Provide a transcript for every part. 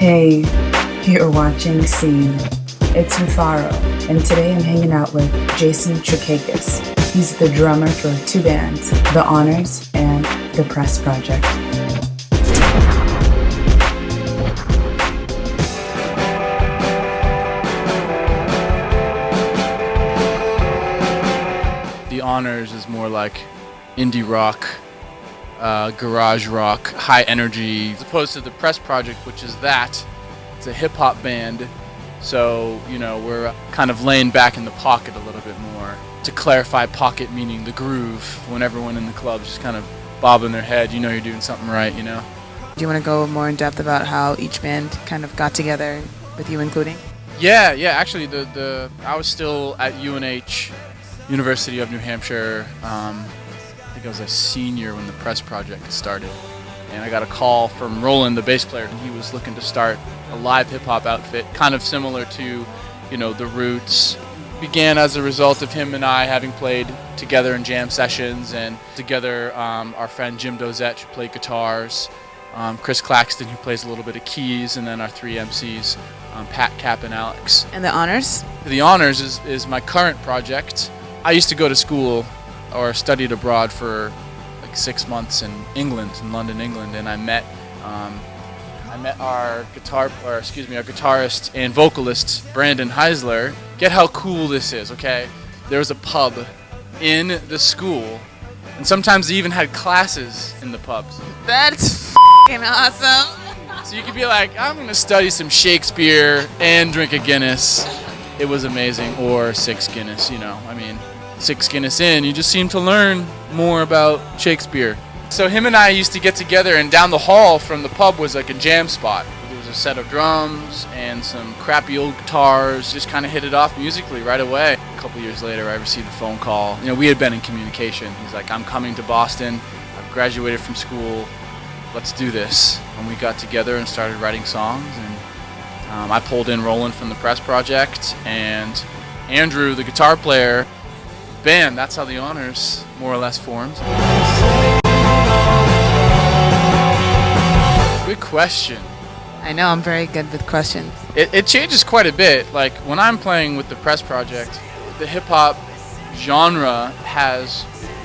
Hey, you're watching Scene. It's RUFARO, and today I'm hanging out with Jason Trikakis. He's the drummer for two bands, The Honors and The Press Project. The Honors is more like indie rock, garage rock, high energy, as opposed to The Press Project, which is it's a hip-hop band. So, we're kind of laying back in the pocket a little bit more. To clarify, pocket meaning the groove, when everyone in the club's just kind of bobbing their head, you're doing something right, Do you want to go more in depth about how each band kind of got together, with you including? Yeah, actually, I was still at UNH, University of New Hampshire. I think I was a senior when the Press Project started. And I got a call from Roland, the bass player, and he was looking to start a live hip-hop outfit, kind of similar to, The Roots. Began as a result of him and I having played together in jam sessions, and together our friend Jim Dozette, who played guitars, Chris Claxton, who plays a little bit of keys, and then our three MCs, Pat, Cap, and Alex. And The Honors? The Honors is my current project. I used to go to school or studied abroad for like 6 months in London, England, and I met our guitarist and vocalist Brandon Heisler. Get how cool this is, okay? There was a pub in the school, and sometimes they even had classes in the pubs. That's f***ing awesome. So you could be like, I'm gonna study some Shakespeare and drink a Guinness. It was amazing. Or 6 Guinness, 6 Guinness in, you just seem to learn more about Shakespeare. So him and I used to get together, and down the hall from the pub was like a jam spot. There was a set of drums and some crappy old guitars. Just kind of hit it off musically right away. A couple years later, I received a phone call. We had been in communication. He's like, I'm coming to Boston. I've graduated from school. Let's do this. And we got together and started writing songs. And I pulled in Roland from the Press Project, and Andrew, the guitar player. Band, that's how The Honors more or less formed. Good question. I know, I'm very good with questions. It changes quite a bit. Like when I'm playing with the Press Project, the hip-hop genre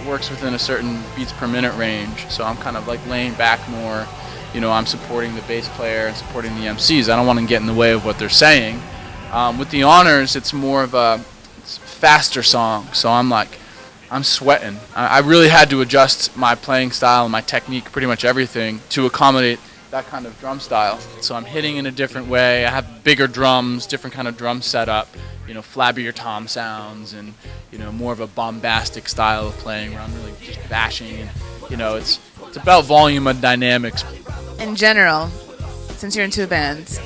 works within a certain beats per minute range. So I'm kind of like laying back more. I'm supporting the bass player and supporting the MCs. I don't want to get in the way of what they're saying. With The Honors, it's more of a faster song, so I'm sweating. I really had to adjust my playing style and my technique, pretty much everything, to accommodate that kind of drum style. So I'm hitting in a different way. I have bigger drums, different kind of drum setup, flabbier tom sounds, and more of a bombastic style of playing where I'm really just bashing, and it's about volume and dynamics. In general, since you're in two bands,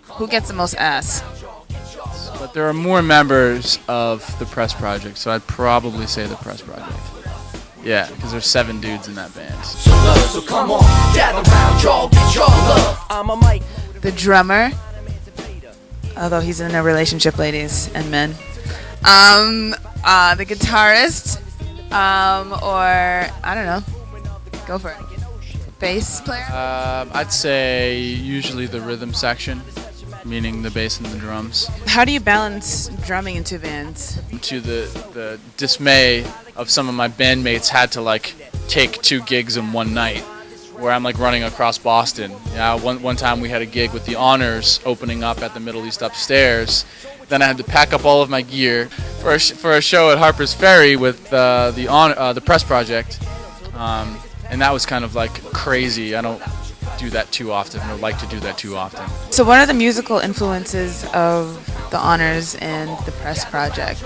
who gets the most ass? But there are more members of the Press Project, so I'd probably say the Press Project. Yeah, because there's 7 dudes in that band. So come on, gather round, y'all, get y'all love. I'm a mic. The drummer, although he's in a relationship, ladies and men. The guitarist, or I don't know. Go for it. Bass player? I'd say usually the rhythm section, meaning the bass and the drums. How do you balance drumming in two bands? To the dismay of some of my bandmates, had to take 2 gigs in one night, where I'm running across Boston. One time we had a gig with The Honors opening up at the Middle East Upstairs. Then I had to pack up all of my gear for a show at Harper's Ferry with the Press Project, and that was kind of crazy. I don't do that too often, or like to do that too often. So what are the musical influences of The Honors and the Press Project?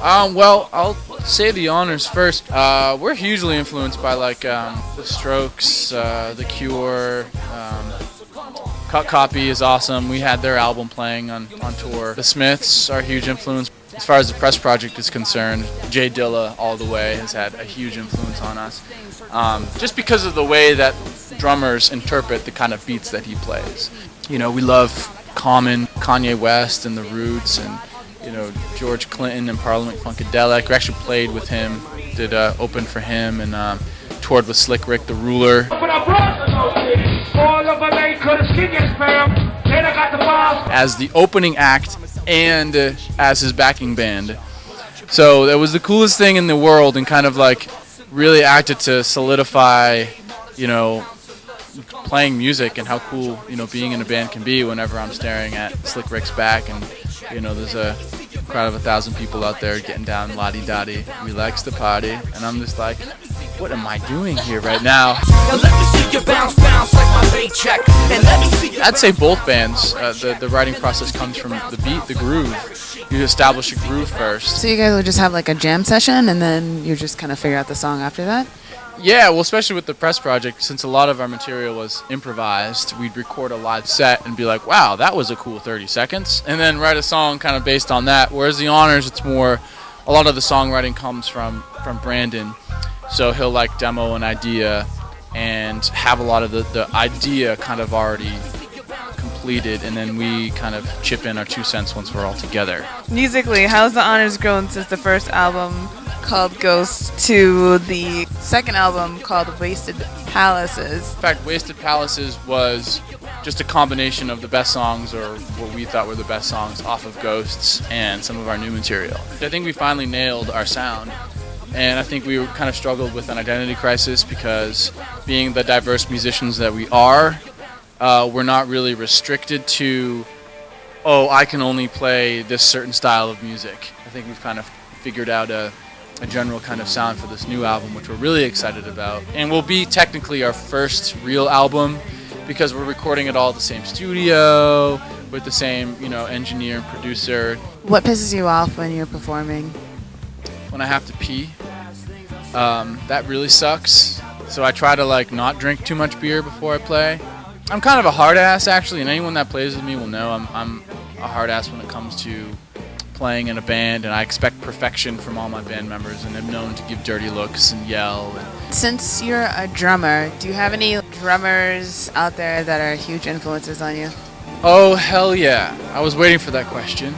Well, I'll say The Honors first. We're hugely influenced by The Strokes, The Cure. Cut Copy is awesome. We had their album playing on tour. The Smiths are a huge influence. As far as the Press Project is concerned, Jay Dilla all the way has had a huge influence on us. Just because of the way that drummers interpret the kind of beats that he plays. We love Common, Kanye West, and The Roots, and George Clinton and Parliament Funkadelic. We actually played with him, did open for him, and toured with Slick Rick the Ruler. All of a could as the opening act and as his backing band. So that was the coolest thing in the world, and kind of like really acted to solidify, you know, playing music and how cool, you know, being in a band can be. Whenever I'm staring at Slick Rick's back and, you know, there's a crowd of 1,000 people out there getting down la-di-da-di, we likes to party, and I'm just like, what am I doing here right now? I'd say both bands. The writing process comes from the beat, the groove. You establish a groove first. So you guys would just have like a jam session, and then you just kind of figure out the song after that? Yeah, well, especially with the press project, since a lot of our material was improvised, we'd record a live set and be like, wow, that was a cool 30 seconds, and then write a song kind of based on that. Whereas the Honors, it's more, a lot of the songwriting comes from Brandon, so he'll like demo an idea and have a lot of the idea kind of already completed, and then we kind of chip in our 2 cents once we're all together. Musically, how's the Honors grown since the first album called Ghosts to the second album called Wasted Palaces? In fact, Wasted Palaces was just a combination of the best songs, or what we thought were the best songs, off of Ghosts and some of our new material. I think we finally nailed our sound, and I think we kind of struggled with an identity crisis because being the diverse musicians that we are, we're not really restricted to, oh, I can only play this certain style of music. I think we've kind of figured out a general kind of sound for this new album, which we're really excited about, and will be technically our first real album because we're recording it all at the same studio with the same, you know, engineer and producer. What pisses you off when you're performing? When I have to pee, that really sucks. So I try to like not drink too much beer before I play. I'm kind of a hard ass actually, and anyone that plays with me will know I'm a hard ass when it comes to playing in a band, and I expect perfection from all my band members, and I'm known to give dirty looks and yell. Since you're a drummer, do you have any drummers out there that are huge influences on you? Oh, hell yeah. I was waiting for that question.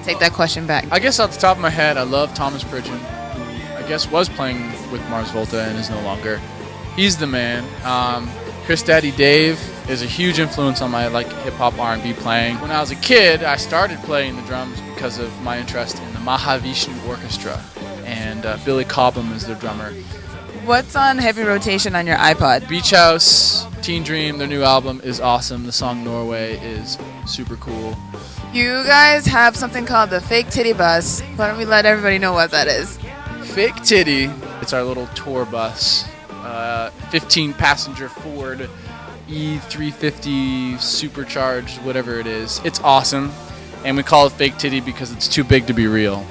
Take that question back. I guess off the top of my head, I love Thomas Pridgeon, who I guess was playing with Mars Volta and is no longer. He's the man. Chris Daddy Dave is a huge influence on my like hip-hop R&B playing. When I was a kid, I started playing the drums because of my interest in the Mahavishnu Orchestra, and Billy Cobham is their drummer. What's on heavy rotation on your iPod? Beach House, Teen Dream, their new album is awesome. The song Norway is super cool. You guys have something called the Fake Titty Bus. Why don't we let everybody know what that is? Fake Titty, it's our little tour bus. 15-passenger Ford E350 supercharged, whatever it is. It's awesome, and we call it Fake Titty because it's too big to be real.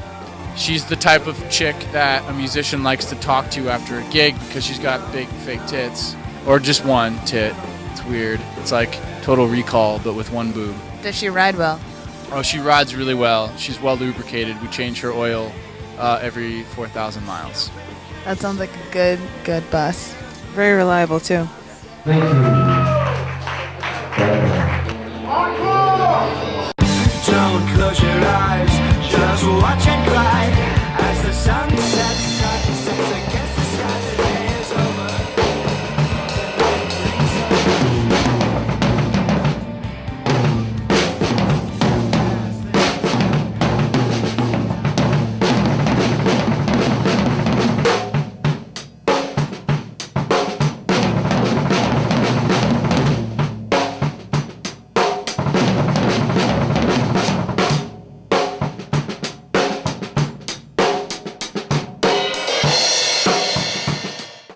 She's the type of chick that a musician likes to talk to after a gig because she's got big fake tits, or just one tit. It's weird. It's like Total Recall, but with one boob. Does she ride well? Oh, she rides really well. She's well lubricated. We change her oil every 4,000 miles. That sounds like a good bus. Very reliable, too. Thank you.